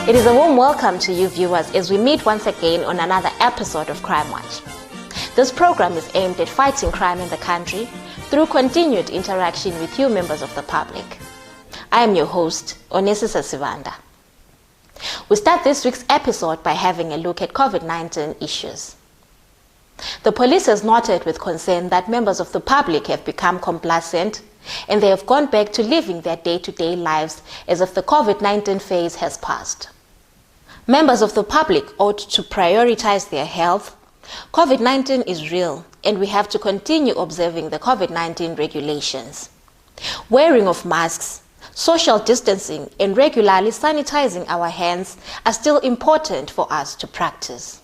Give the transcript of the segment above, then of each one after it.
It is a warm welcome to you viewers as we meet once again on another episode of Crime Watch. This program is aimed at fighting crime in the country through continued interaction with you members of the public. I am your host, s12e01. We start this week's episode by having a look at COVID-19 issues. The police has noted with concern that members of the public have become complacent and they have gone back to living their day-to-day lives as if the COVID-19 phase has passed. Members of the public ought to prioritize their health. COVID-19 is real and we have to continue observing the COVID-19 regulations. Wearing of masks, social distancing and regularly sanitizing our hands are still important for us to practice.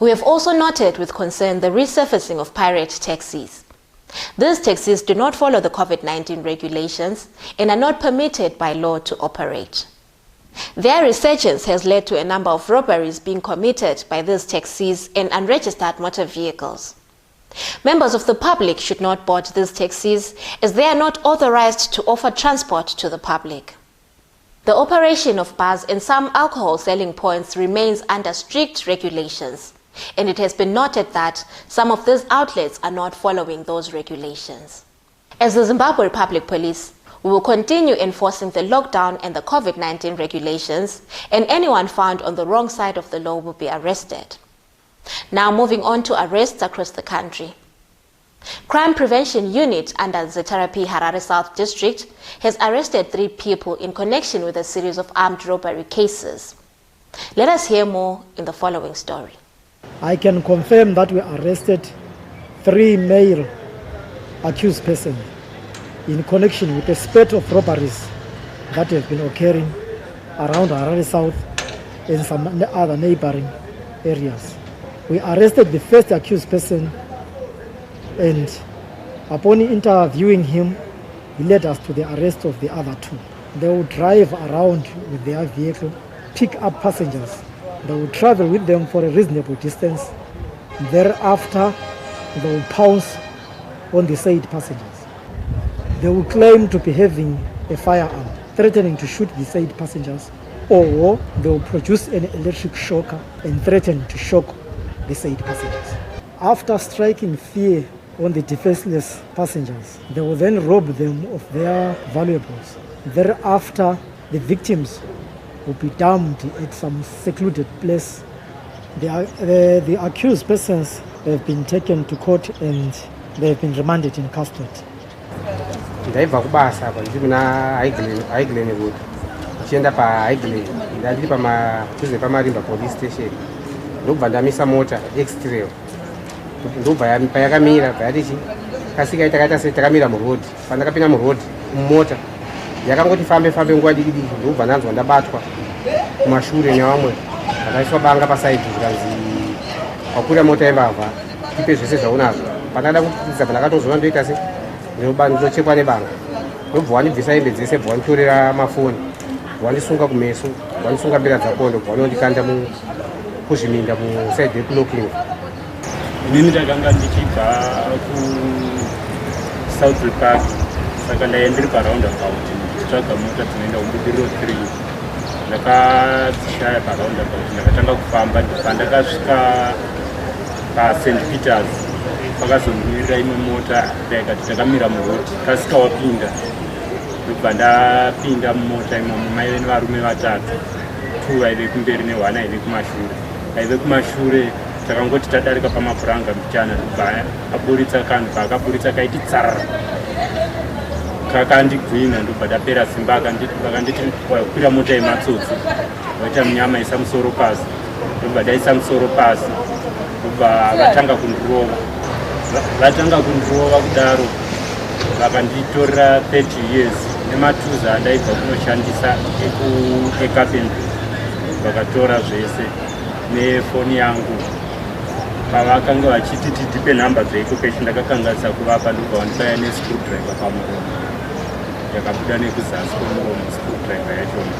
We have also noted with concern the resurfacing of pirate taxis. These taxis do not follow the COVID-19 regulations and are not permitted by law to operate. Their resurgence has led to a number of robberies being committed by these taxis and unregistered motor vehicles. Members of the public should not board these taxis as they are not authorized to offer transport to the public. The operation of bars and some alcohol selling points remains under strict regulations, and it has been noted that some of these outlets are not following those regulations. As the Zimbabwe Public Police, we will continue enforcing the lockdown and the COVID-19 regulations, and anyone found on the wrong side of the law will be arrested. Now moving on to arrests across the country. Crime Prevention Unit under the Therapy Harare South District has arrested 3 people in connection with a series of armed robbery cases. Let us hear more in the following story. I can confirm that we arrested 3 male accused persons in connection with a spate of robberies that have been occurring around Harare South and some other neighboring areas. We arrested the first accused person, and upon interviewing him, he led us to the arrest of the other 2. They would drive around with their vehicle, pick up passengers. They would travel with them for a reasonable distance. Thereafter, they would pounce on the said passengers. They would claim to be having a firearm, threatening to shoot the said passengers, or they will produce an electric shocker and threaten to shock the said passengers. After striking fear on the defenseless passengers, they will then rob them of their valuables. Thereafter, the victims will be dumped at some secluded place. The accused persons have been taken to court and they have been remanded in custody. Ndaibva kubasa apa ndiri muna Highland Road tichienda paHighland ndandiri kuze pamarimba police station ndobva ndamisa mota X-Trail ndobva payakamira payatichi kasika takaita setakamira murodhi pandakapinda murodhi mumota yakangoti fambe nguva diki ndobva ndanzwa ndabatwa kumashure nevamwe vakaiswa banga pasaidhi zvikanzi wakwira mota yembavha tipe zvese zvaunazvo pandada kutidza pandakatozova ndoita se ndochekwa nebanga ndobva wandibvisa hembe dzese bva wanditorera mafoni wandisunga kumeso wandisunga mbira dzakondo bva wanondikanda kuzviminda musaidhi yekulokini. Inini ndakanga ndichibva kuSouth Park saka ndaendiri paraundabout nditsvaga mota dzinoenda kubudiriro 3 ndakadzishaya paraundabout ndakatanga kufamba pandakasvika paSt Peters pakazondirira imwe mota ndaikati takamira murodhi kasika wapinda ndobva ndapinda mumota imomo maive nevarume 3, 2 vaive kumberi ne1 aive kumashure. Aive kumashure takangoti tadarika pamapuranga mbichana ndobva aburitsa kanhu paakaburitsa kaiti tsarara kakandigwina ndobva ndapera simba akanditi kwira mota yematsotsi waita munyama isa musoro pasi ndobva ndaisa musoro pasi ndobva vatanga kundirova kudaro vakanditorera 30 years nematuza andaibva kunoshandisa ecarpentry vakatora zvese nefoni yangu pavakanga vachiti tipe nhamba dzeoccupation ndakakanganisa kuvapa ndobva vandibaya nescrewdriver pamuromo yakabuda nekuzasi kwemuromo screwdriver yachona.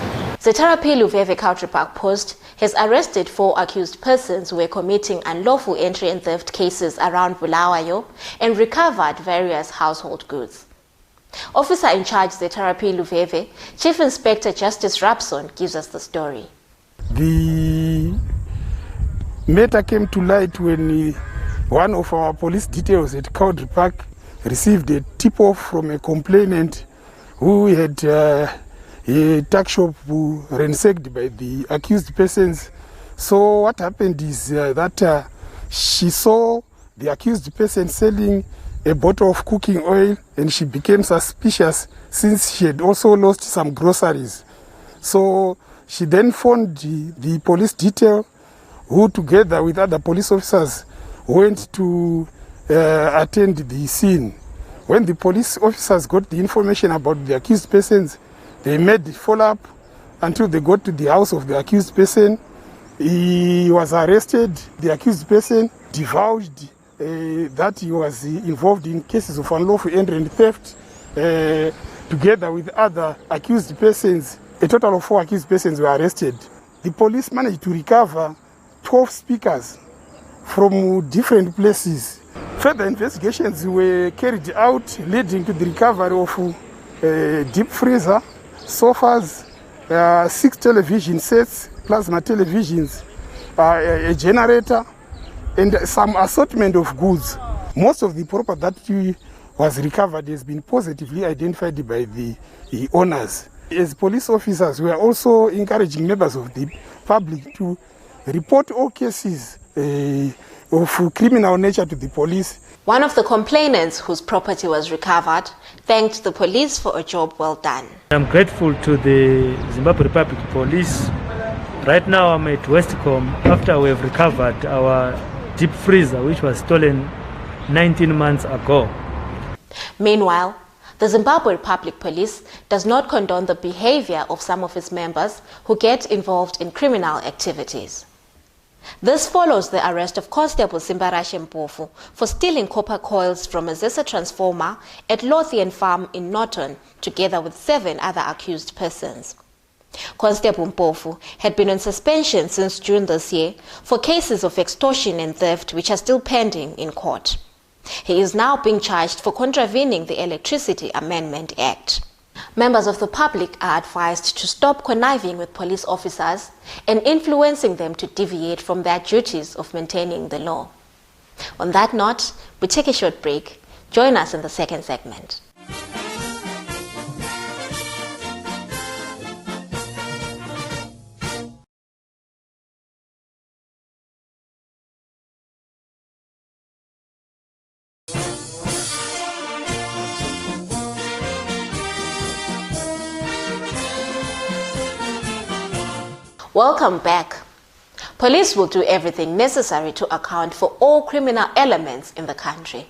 The Therapy Luveve Country Park Post has arrested 4 accused persons who were committing unlawful entry and theft cases around Bulawayo and recovered various household goods. Officer in charge of the Therapy Luveve, Chief Inspector Justice Rapson, gives us the story. The matter came to light when one of our police details at Cowdrey Park received a tip-off from a complainant who had a tuck shop ransacked by the accused persons. So what happened is that she saw the accused person selling a bottle of cooking oil, and she became suspicious since she had also lost some groceries. So she then phoned the police detail, who together with other police officers went to attend the scene. When the police officers got the information about the accused persons, they made the follow-up until they got to the house of the accused person. He was arrested. The accused person divulged that he was involved in cases of unlawful entry and theft, together with other accused persons. A total of 4 accused persons were arrested. The police managed to recover 12 speakers from different places. Further investigations were carried out, leading to the recovery of a deep freezer, sofas, 6 television sets, plasma televisions, a generator, and some assortment of goods. Most of the property that was recovered has been positively identified by the owners. As police officers, we are also encouraging members of the public to report all cases of criminal nature to the police. One of the complainants whose property was recovered thanked the police for a job well done. I'm grateful to the Zimbabwe Republic Police. Right now I'm at Westcom after we have recovered our deep freezer, which was stolen 19 months ago. Meanwhile, the Zimbabwe Republic Police does not condone the behavior of some of its members who get involved in criminal activities. This follows the arrest of Constable Simbarashe Mpofu for stealing copper coils from a Zesa transformer at Lothian Farm in Norton, together with 7 other accused persons. Constable Mpofu had been on suspension since June this year for cases of extortion and theft which are still pending in court. He is now being charged for contravening the Electricity Amendment Act. Members of the public are advised to stop conniving with police officers and influencing them to deviate from their duties of maintaining the law. On that note, we take a short break. Join us in the second segment. Welcome back. Police will do everything necessary to account for all criminal elements in the country.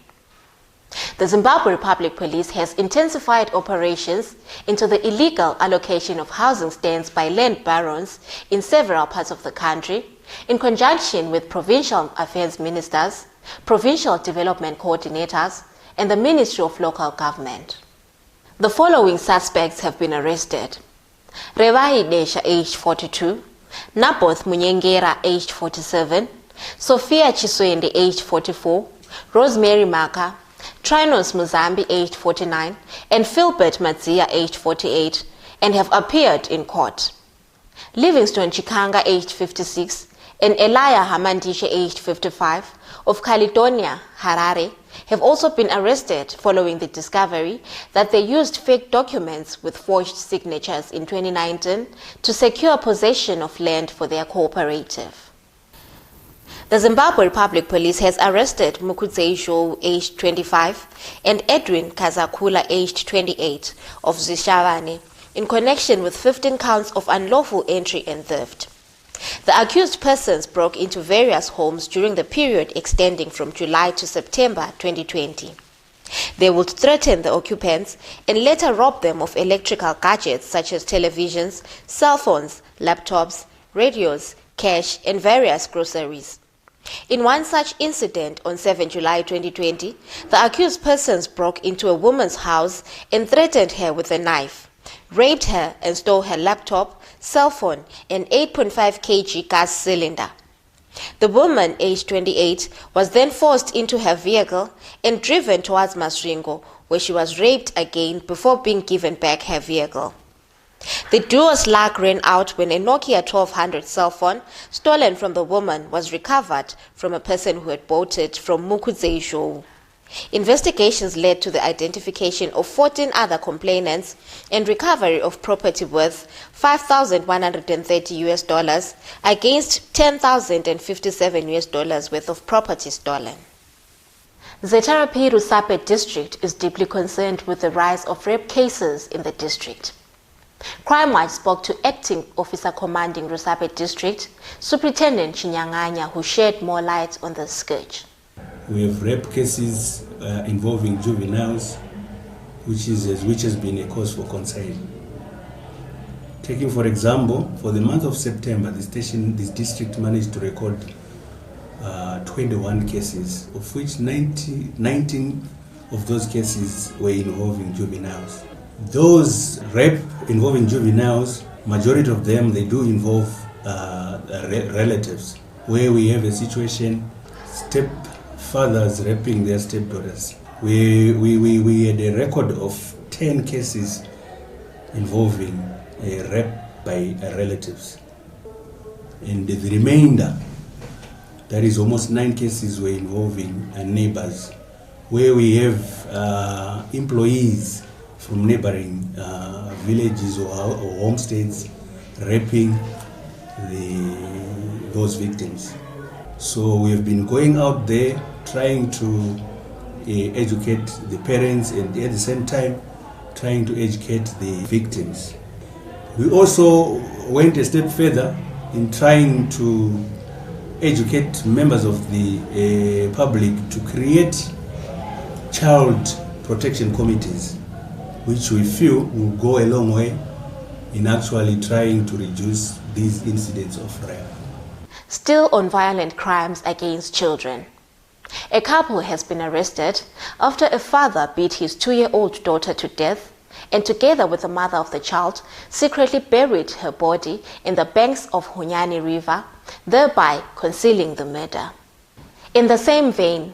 The Zimbabwe Republic Police has intensified operations into the illegal allocation of housing stands by land barons in several parts of the country, in conjunction with provincial affairs ministers, provincial development coordinators, and the Ministry of Local Government. The following suspects have been arrested: Revai Desha, aged 42, Naboth Munyengera, aged 47, Sophia Chiswende, aged 44, Rosemary Maka, Trinos Muzambi, aged 49, and Philbert Matzia, aged 48, and have appeared in court. Livingstone Chikanga, aged 56, and Elia Hamandishe, aged 55, of Caledonia, Harare, have also been arrested following the discovery that they used fake documents with forged signatures in 2019 to secure possession of land for their cooperative. The Zimbabwe Republic Police has arrested Mukudzeisho, aged 25, and Edwin Kazakula, aged 28, of Zishavane, in connection with 15 counts of unlawful entry and theft. The accused persons broke into various homes during the period extending from July to September 2020. They would threaten the occupants and later rob them of electrical gadgets such as televisions, cell phones, laptops, radios, cash, and various groceries. In one such incident on 7 July 2020, the accused persons broke into a woman's house and threatened her with a knife, raped her and stole her laptop, cell phone, and 8.5 kg gas cylinder. The woman, aged 28, was then forced into her vehicle and driven towards Masringo, where she was raped again before being given back her vehicle. The duo's luck ran out when a Nokia 1200 cell phone stolen from the woman was recovered from a person who had bought it from Mukuzesho. Investigations led to the identification of 14 other complainants and recovery of property worth $5,130 against $10,057 worth of property stolen. Zetarapi Rusape district is deeply concerned with the rise of rape cases in the district. Crime Watch spoke to Acting Officer Commanding Rusape District, Superintendent Chinyanganya, who shed more light on the scourge. We have rape cases involving juveniles, which has been a cause for concern. Taking for example, for the month of September, this district managed to record 21 cases, of which 19 of those cases were involving juveniles. Those rape involving juveniles, majority of them, they do involve relatives, where we have a situation, stepfathers raping their stepdaughters. We had a record of 10 cases involving rape by relatives. And the remainder, that is almost 9 cases, were involving neighbors, where we have employees from neighboring villages or homesteads raping those victims. So we have been going out there trying to educate the parents and at the same time trying to educate the victims. We also went a step further in trying to educate members of the public to create child protection committees, which we feel will go a long way in actually trying to reduce these incidents of rape. Still on violent crimes against children. A couple has been arrested after a father beat his 2-year-old daughter to death and, together with the mother of the child, secretly buried her body in the banks of Hunyani River, thereby concealing the murder. In the same vein,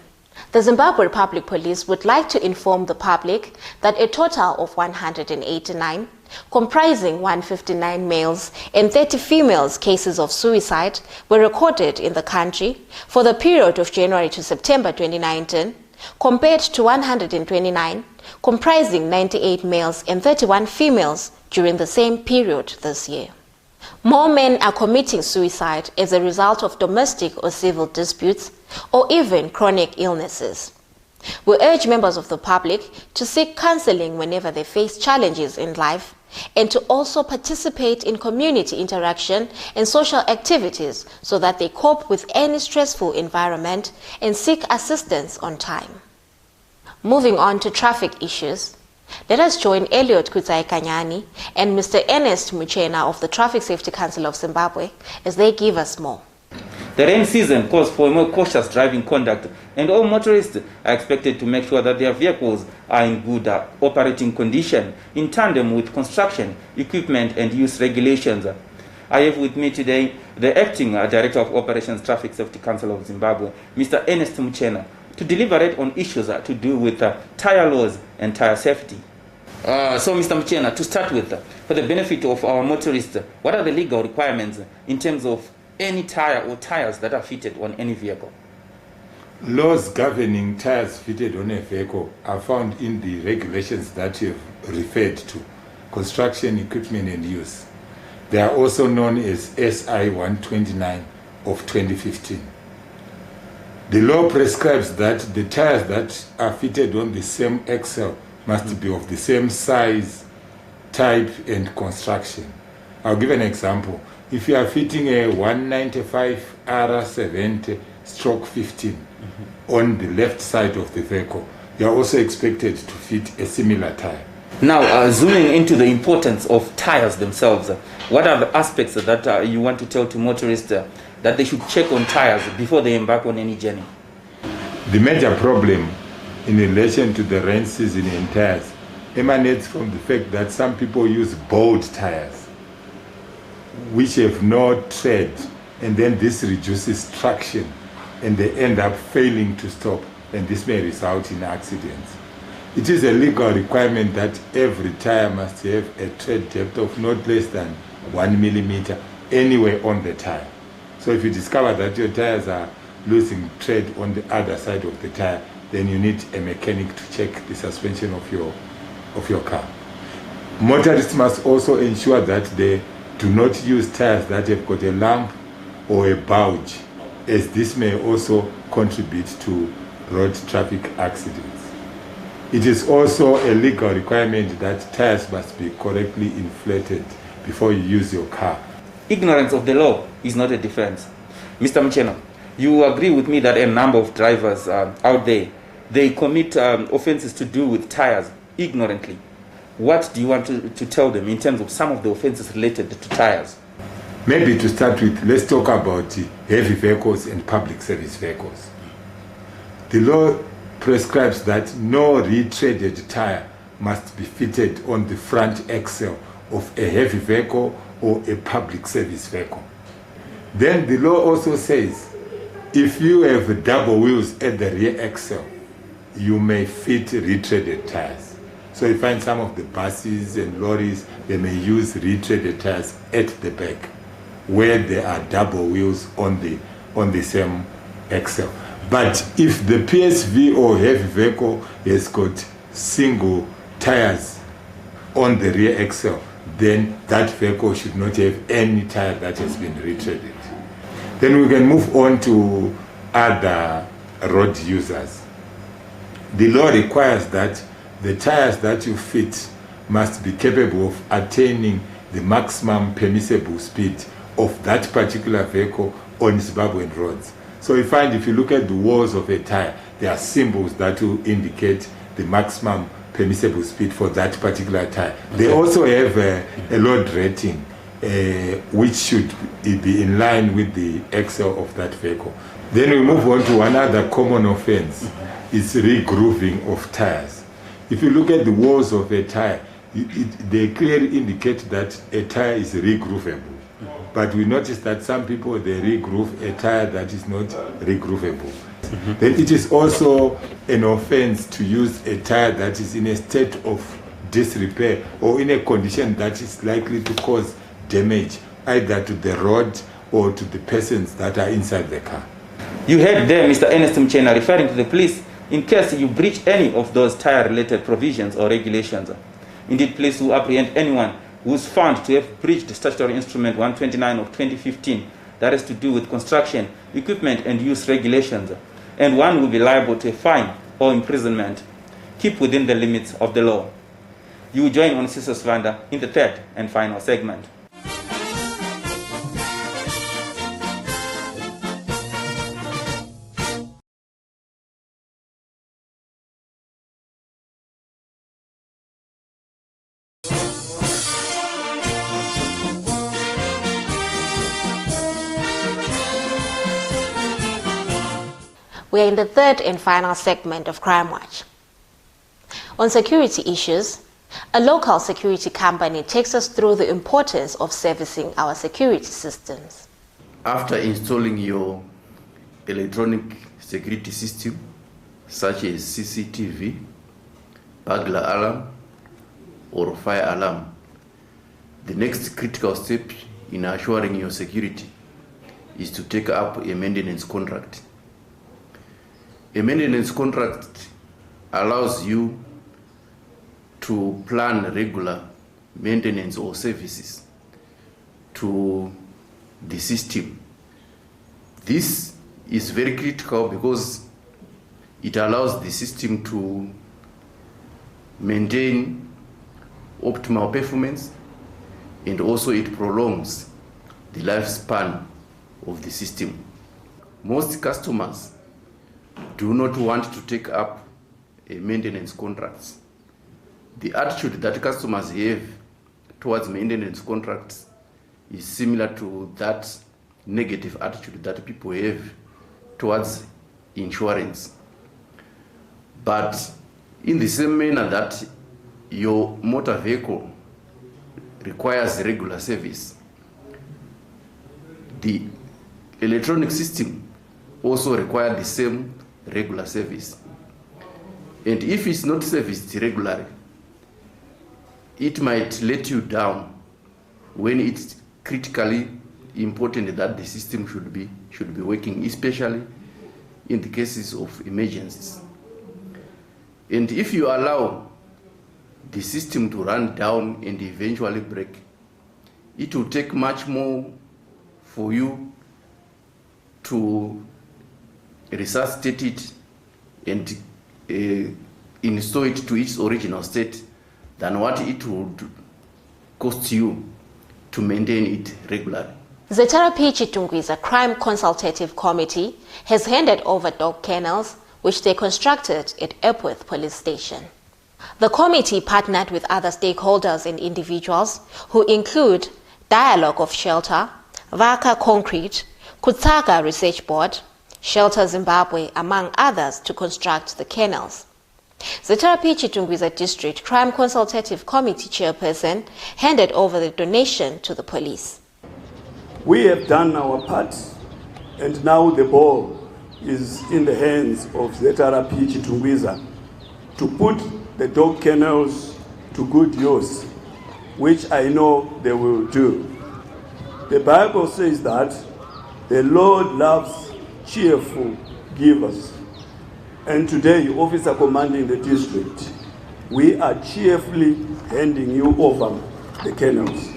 the Zimbabwe Republic Police would like to inform the public that a total of 189, comprising 159 males and 30 females cases of suicide were recorded in the country for the period of January to September 2019, compared to 129, comprising 98 males and 31 females during the same period this year. More men are committing suicide as a result of domestic or civil disputes or even chronic illnesses. We urge members of the public to seek counseling whenever they face challenges in life and to also participate in community interaction and social activities so that they cope with any stressful environment and seek assistance on time. Moving on to traffic issues, let us join Elliot Kutsai-Kanyani and Mr. Ernest Muchena of the Traffic Safety Council of Zimbabwe as they give us more. The rain season calls for a more cautious driving conduct, and all motorists are expected to make sure that their vehicles are in good operating condition in tandem with construction, equipment and use regulations. I have with me today the Acting Director of Operations Traffic Safety Council of Zimbabwe, Mr. Ernest Muchena, to deliberate on issues to do with tire laws and tire safety. So Mr. Muchena, to start with, for the benefit of our motorists, what are the legal requirements in terms of any tire or tires that are fitted on any vehicle? Laws governing tires fitted on a vehicle are found in the regulations that you have referred to, construction, equipment and use. They are also known as SI 129 of 2015. The law prescribes that the tires that are fitted on the same axle must be of the same size, type and construction. I'll give an example. If you are fitting a 195 R70/15 on the left side of the vehicle, you are also expected to fit a similar tire. Now, zooming into the importance of tires themselves, what are the aspects that you want to tell to motorists that they should check on tires before they embark on any journey? The major problem in relation to the rain season in tires emanates from the fact that some people use bold tires which have no tread, and then this reduces traction and they end up failing to stop, and this may result in accidents. It is a legal requirement that every tire must have a tread depth of not less than 1 millimeter anywhere on the tire. So if you discover that your tires are losing tread on the other side of the tire, then you need a mechanic to check the suspension of your car. Motorists must also ensure that they do not use tires that have got a lump or a bulge, as this may also contribute to road traffic accidents. It is also a legal requirement that tires must be correctly inflated before you use your car. Ignorance of the law is not a defense. Mr. Mcheno, you agree with me that a number of drivers out there, they commit offenses to do with tires ignorantly. What do you want to tell them in terms of some of the offenses related to tires? Maybe to start with, let's talk about heavy vehicles and public service vehicles. The law prescribes that no retreaded tire must be fitted on the front axle of a heavy vehicle or a public service vehicle. Then the law also says if you have double wheels at the rear axle, you may fit retreaded tires. So you find some of the buses and lorries, they may use retreaded tires at the back where there are double wheels on the same axle. But if the PSV or heavy vehicle has got single tires on the rear axle, then that vehicle should not have any tire that has been retreaded. Then we can move on to other road users. The law requires that the tires that you fit must be capable of attaining the maximum permissible speed of that particular vehicle on Zimbabwean roads. So you find if you look at the walls of a tire, there are symbols that will indicate the maximum permissible speed for that particular tire. Okay. They also have a load rating which should be in line with the axle of that vehicle. Then we move on to another common offense. It's regrooving of tires. If you look at the walls of a tire, they clearly indicate that a tire is regroovable. But we notice that some people, they regroove a tire that is not regroovable. Then it is also an offense to use a tire that is in a state of disrepair or in a condition that is likely to cause damage either to the road or to the persons that are inside the car. You heard there Mr. Ernest Mchena referring to the police in case you breach any of those tire-related provisions or regulations. Indeed, police will apprehend anyone who is found to have breached statutory instrument 129 of 2015 that has to do with construction, equipment and use regulations, and one will be liable to a fine or imprisonment. Keep within the limits of the law. You will join on Sister Svanda in the third and final segment. We are in the third and final segment of Crime Watch. On security issues, a local security company takes us through the importance of servicing our security systems. After installing your electronic security system, such as CCTV, burglar alarm, or fire alarm, the next critical step in assuring your security is to take up a maintenance contract. A maintenance contract allows you to plan regular maintenance or services to the system. This is very critical because it allows the system to maintain optimal performance, and also it prolongs the lifespan of the system. Most customers do not want to take up a maintenance contracts. The attitude that customers have towards maintenance contracts is similar to that negative attitude that people have towards insurance. But in the same manner that your motor vehicle requires regular service, the electronic system also requires the same regular service. And if it's not serviced regularly, it might let you down when it's critically important that the system should be working, especially in the cases of emergencies. And if you allow the system to run down and eventually break, it will take much more for you to resuscitate it and install it to its original state than what it would cost you to maintain it regularly. ZRP Chitungwiza Crime Consultative Committee has handed over dog kennels which they constructed at Epworth Police Station. The committee partnered with other stakeholders and individuals who include Dialogue of Shelter, Vaka Concrete, Kutsaga Research Board, Shelter Zimbabwe, among others, to construct the kennels. ZRP Chitungwiza District Crime Consultative Committee Chairperson handed over the donation to the police. We have done our part, and now the ball is in the hands of ZRP Chitungwiza to put the dog kennels to good use, which I know they will do. The Bible says that the Lord loves cheerful givers. And today, Officer Commanding the District, we are cheerfully handing you over the kennels.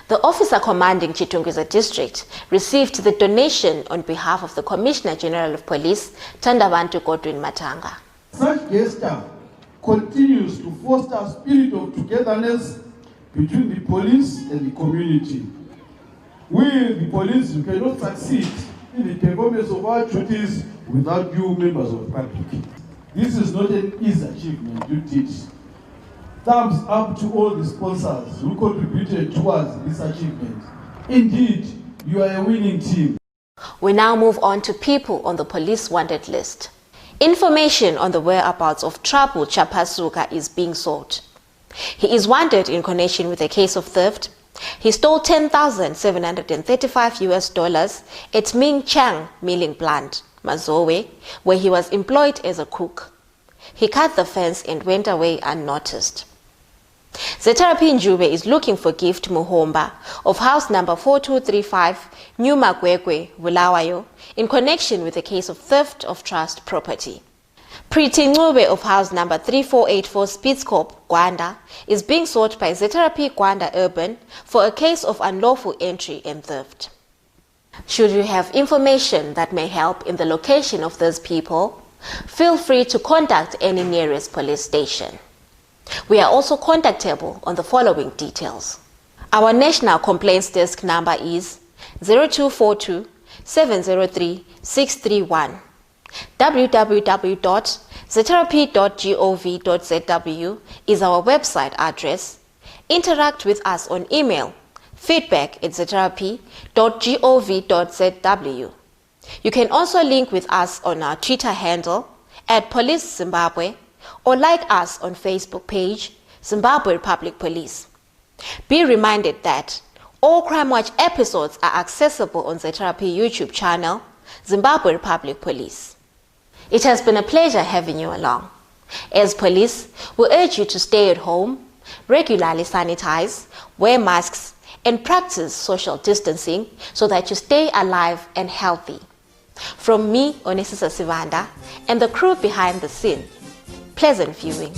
The officer commanding Chitungwiza District received the donation on behalf of the Commissioner General of Police, Thandabantu Godwin Matanga. Such gesture continues to foster a spirit of togetherness between the police and the community. We, the police, we cannot succeed in the performance of our duties without you, members of the public. This is not an easy achievement you did. Thumbs up to all the sponsors who contributed towards this achievement. Indeed, you are a winning team. We now move on to people on the police wanted list. Information on the whereabouts of Trapu Chapasuka is being sought. He is wanted in connection with a case of theft. He stole $10,735 at Ming Chang milling plant, Mazowe, where he was employed as a cook. He cut the fence and went away unnoticed. ZRP Njube is looking for Gift Muhomba of house number 4235 New Magwegwe, Bulawayo, in connection with a case of theft of trust property. Priti Njube of house number 3484 Spitzkop, Gwanda, is being sought by ZRP Gwanda Urban for a case of unlawful entry and theft. Should you have information that may help in the location of those people, feel free to contact any nearest police station. We are also contactable on the following details. Our National Complaints Desk number is 0242 703 631. www.zrp.gov.zw is our website address. Interact with us on email, feedback@zrp.gov.zw. You can also link with us on our Twitter handle @PoliceZimbabwe or like us on Facebook page Zimbabwe Republic Police. Be reminded that all Crime Watch episodes are accessible on ZRP YouTube channel Zimbabwe Republic Police. It has been a pleasure having you along. As police, we urge you to stay at home, regularly sanitize, wear masks, and practice social distancing so that you stay alive and healthy. From me, Onesisa Sivanda, and the crew behind the scene, pleasant viewing.